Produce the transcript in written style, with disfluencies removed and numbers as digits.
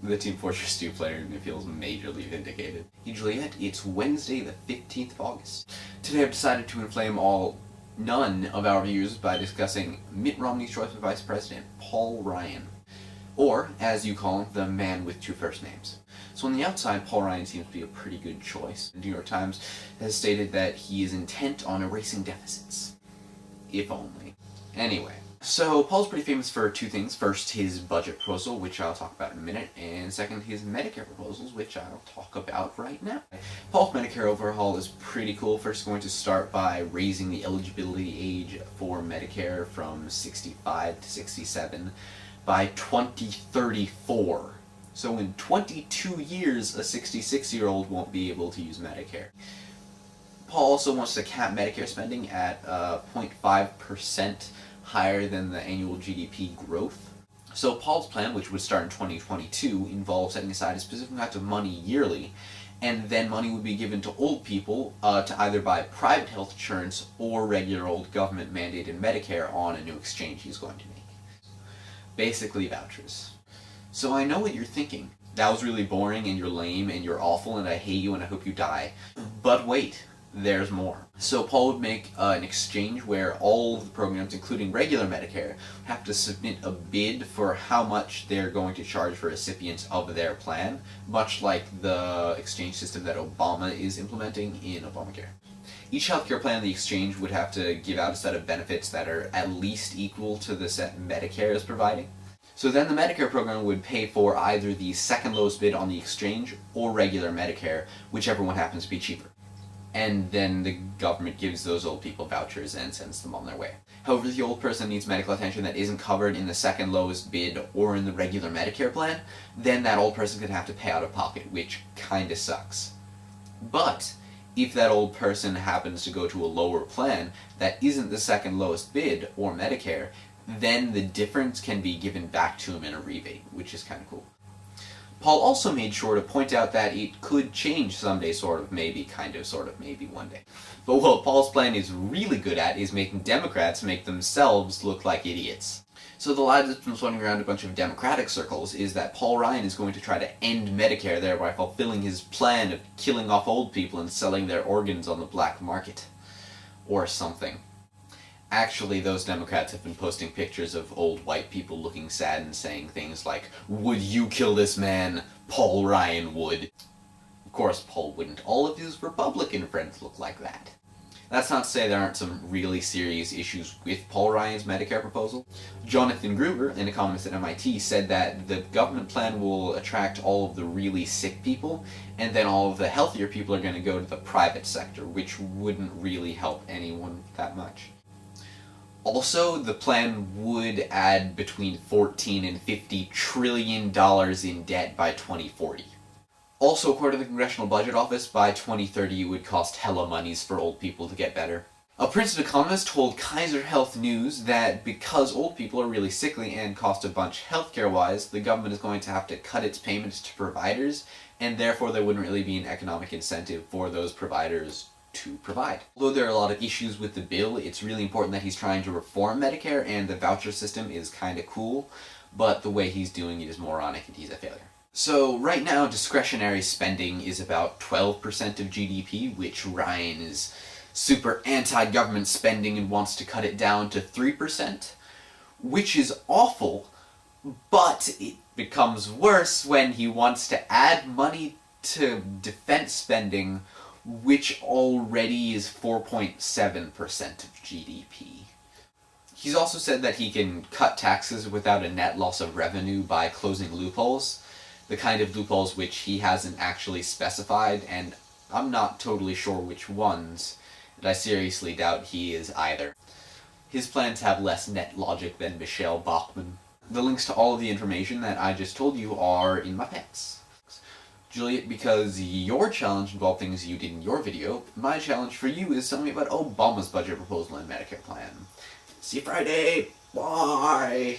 The Team Fortress 2 player feels majorly vindicated. Hey Juliet, it's Wednesday the 15th of August. Today I've decided to inflame none of our viewers by discussing Mitt Romney's choice of Vice President, Paul Ryan. Or, as you call him, the man with two first names. So on the outside, Paul Ryan seems to be a pretty good choice. The New York Times has stated that he is intent on erasing deficits. If only. Anyway. So, Paul's pretty famous for two things. First, his budget proposal, which I'll talk about in a minute, and second, his Medicare proposals, which I'll talk about right now. Paul's Medicare overhaul is pretty cool. First, going to start by raising the eligibility age for Medicare from 65 to 67 by 2034. So in 22 years, a 66-year-old won't be able to use Medicare. Paul also wants to cap Medicare spending at 0.5% higher than the annual GDP growth. So Paul's plan, which would start in 2022, involves setting aside a specific amount of money yearly, and then money would be given to old people to either buy private health insurance or regular old government-mandated Medicare on a new exchange he's going to make. Basically vouchers. So I know what you're thinking. That was really boring, and you're lame, and you're awful, and I hate you, and I hope you die. But wait. There's more. So Paul would make an exchange where all of the programs, including regular Medicare, have to submit a bid for how much they're going to charge for recipients of their plan, much like the exchange system that Obama is implementing in Obamacare. Each healthcare plan in the exchange would have to give out a set of benefits that are at least equal to the set Medicare is providing. So then the Medicare program would pay for either the second lowest bid on the exchange or regular Medicare, whichever one happens to be cheaper. And then the government gives those old people vouchers and sends them on their way. However, if the old person needs medical attention that isn't covered in the second lowest bid or in the regular Medicare plan, then that old person could have to pay out of pocket, which kinda sucks. But if that old person happens to go to a lower plan that isn't the second lowest bid or Medicare, then the difference can be given back to him in a rebate, which is kinda cool. Paul also made sure to point out that it could change someday, sort of, maybe, kind of, sort of, maybe one day. But what Paul's plan is really good at is making Democrats make themselves look like idiots. So the lie that's been floating around a bunch of Democratic circles is that Paul Ryan is going to try to end Medicare, thereby fulfilling his plan of killing off old people and selling their organs on the black market. Or something. Actually, those Democrats have been posting pictures of old white people looking sad and saying things like, "Would you kill this man? Paul Ryan would." Of course, Paul wouldn't. All of his Republican friends look like that. That's not to say there aren't some really serious issues with Paul Ryan's Medicare proposal. Jonathan Gruber, an economist at MIT, said that the government plan will attract all of the really sick people, and then all of the healthier people are going to go to the private sector, which wouldn't really help anyone that much. Also, the plan would add between $14 and $50 trillion in debt by 2040. Also, according to the Congressional Budget Office, by 2030 it would cost hella monies for old people to get better. A Princeton economist told Kaiser Health News that because old people are really sickly and cost a bunch healthcare-wise, the government is going to have to cut its payments to providers, and therefore there wouldn't really be an economic incentive for those providers to provide. Although there are a lot of issues with the bill, it's really important that he's trying to reform Medicare, and the voucher system is kinda cool, but the way he's doing it is moronic and he's a failure. So right now, discretionary spending is about 12% of GDP, which Ryan is super anti-government spending and wants to cut it down to 3%, which is awful, but it becomes worse when he wants to add money to defense spending, which already is 4.7% of GDP. He's also said that he can cut taxes without a net loss of revenue by closing loopholes, the kind of loopholes which he hasn't actually specified, and I'm not totally sure which ones, and I seriously doubt he is either. His plans have less net logic than Michelle Bachmann. The links to all of the information that I just told you are in my pants. Juliet, because your challenge involved things you did in your video, my challenge for you is tell me about Obama's budget proposal and Medicare plan. See you Friday! Bye!